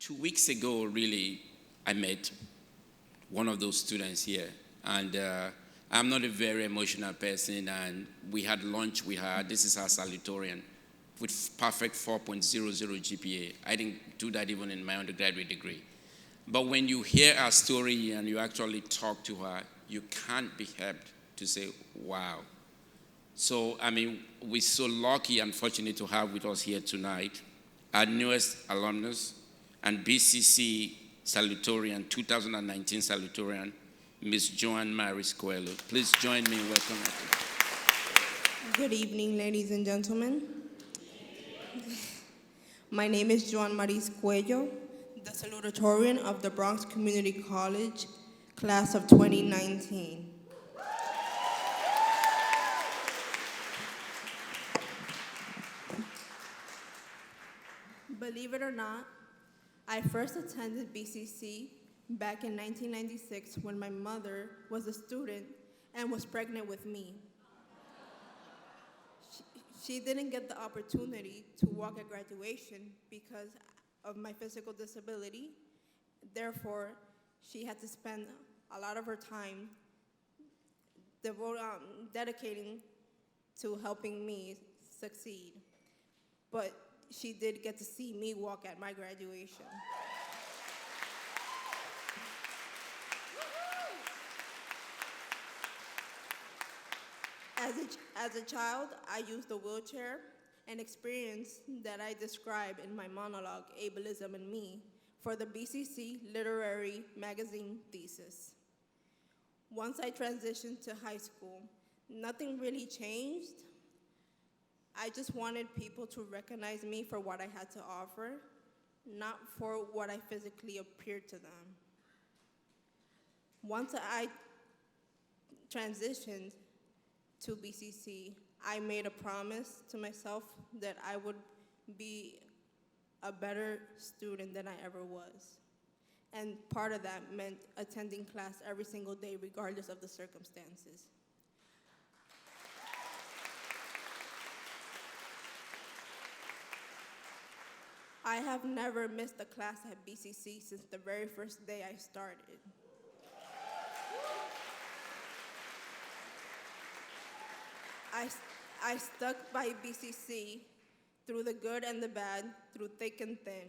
2 weeks ago, really, I met one of those students here. And I'm not a very emotional person, and we had lunch with her. This is our salutatorian with perfect 4.00 GPA. I didn't do that even in my undergraduate degree. But when you hear her story and you actually talk to her, you can't be helped to say, wow. So, I mean, we're so lucky and fortunate to have with us here tonight our newest alumnus and BCC Salutatorian, 2019 Salutatorian, Ms. Joanmaris Cuello. Please join me in welcoming her. Good evening, ladies and gentlemen. My name is Joanmaris Cuello, the Salutatorian of the Bronx Community College, class of 2019. Believe it or not, I first attended BCC back in 1996 when my mother was a student and was pregnant with me. She didn't get the opportunity to walk at graduation because of my physical disability. Therefore, she had to spend a lot of her time dedicating to helping me succeed. But she did get to see me walk at my graduation. As a child, I used a wheelchair, an experience that I describe in my monologue, Ableism and Me, for the BCC Literary Magazine thesis. Once I transitioned to high school, nothing really changed. I just wanted people to recognize me for what I had to offer, not for what I physically appeared to them. Once I transitioned to BCC, I made a promise to myself that I would be a better student than I ever was. And part of that meant attending class every single day, regardless of the circumstances. I have never missed a class at BCC since the very first day I started. I stuck by BCC through the good and the bad, through thick and thin.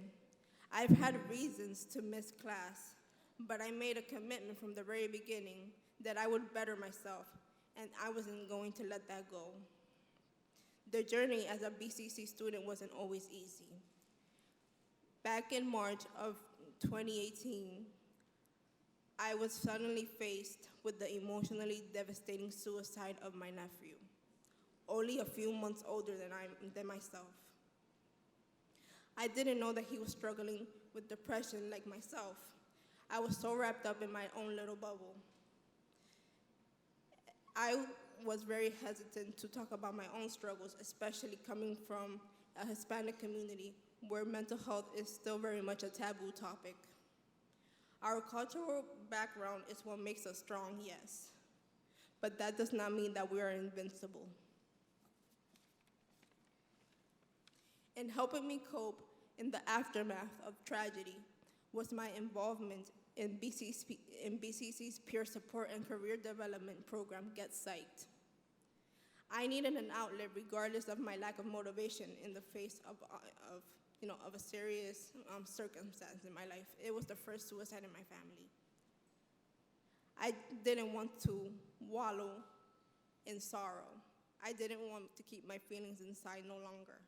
I've had reasons to miss class, but I made a commitment from the very beginning that I would better myself, and I wasn't going to let that go. The journey as a BCC student wasn't always easy. Back in March of 2018, I was suddenly faced with the emotionally devastating suicide of my nephew, only a few months older than myself. I didn't know that he was struggling with depression like myself. I was so wrapped up in my own little bubble. I was very hesitant to talk about my own struggles, especially coming from a Hispanic community where mental health is still very much a taboo topic. Our cultural background is what makes us strong, yes, but that does not mean that we are invincible. In helping me cope in the aftermath of tragedy was my involvement in BCC's peer support and career development program, Get Psyched. I needed an outlet regardless of my lack of motivation in the face of a serious circumstance in my life. It was the first suicide in my family. I didn't want to wallow in sorrow. I didn't want to keep my feelings inside no longer.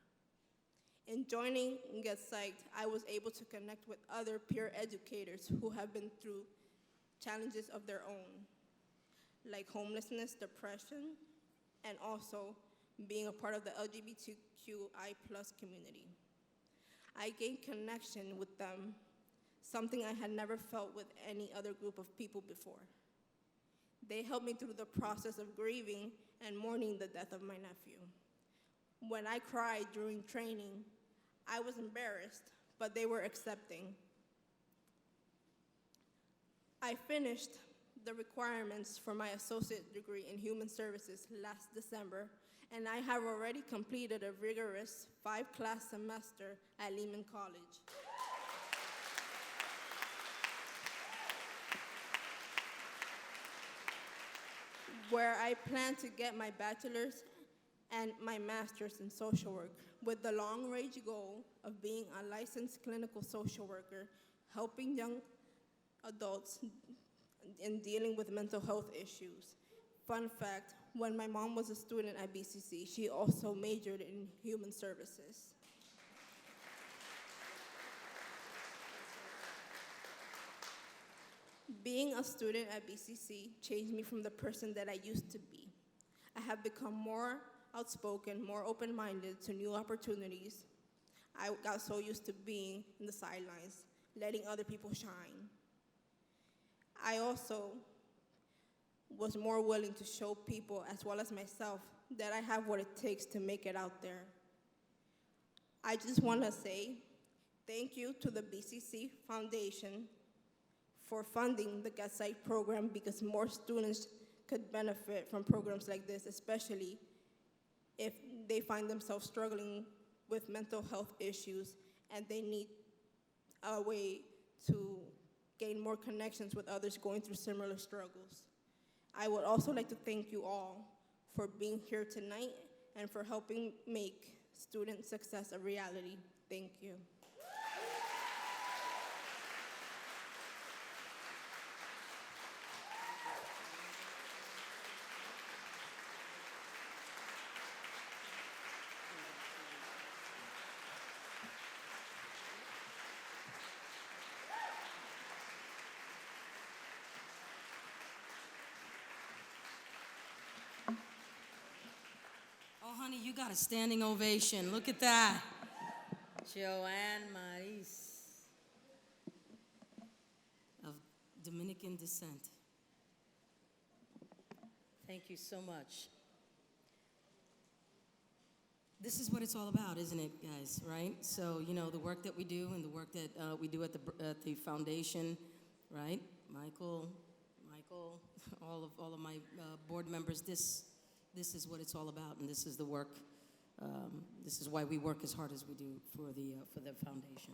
In joining Get Psyched, I was able to connect with other peer educators who have been through challenges of their own, like homelessness, depression, and also being a part of the LGBTQI+ community. I gained connection with them, something I had never felt with any other group of people before. They helped me through the process of grieving and mourning the death of my nephew. When I cried during training, I was embarrassed, but they were accepting. I finished the requirements for my associate degree in human services last December, and I have already completed a rigorous 5-class semester at Lehman College. where I plan to get my bachelor's and my master's in social work, with the long-range goal of being a licensed clinical social worker, helping young adults in dealing with mental health issues. Fun fact, when my mom was a student at BCC, she also majored in human services. Being a student at BCC changed me from the person that I used to be. I have become more outspoken, more open-minded to new opportunities. I got so used to being in the sidelines, letting other people shine. I also was more willing to show people, as well as myself, that I have what it takes to make it out there. I just want to say thank you to the BCC Foundation for funding the Get Site program, because more students could benefit from programs like this, especially if they find themselves struggling with mental health issues and they need a way to gain more connections with others going through similar struggles. I would also like to thank you all for being here tonight and for helping make student success a reality. Thank you. Oh, honey, you got a standing ovation. Look at that. Joanmaris of Dominican descent. Thank you so much. This is what it's all about, isn't it, guys, right? So, you know, the work that we do and the work that we do at the foundation, right? Michael, all of my board members, this is what it's all about, and this is the work. This is why we work as hard as we do for the foundation.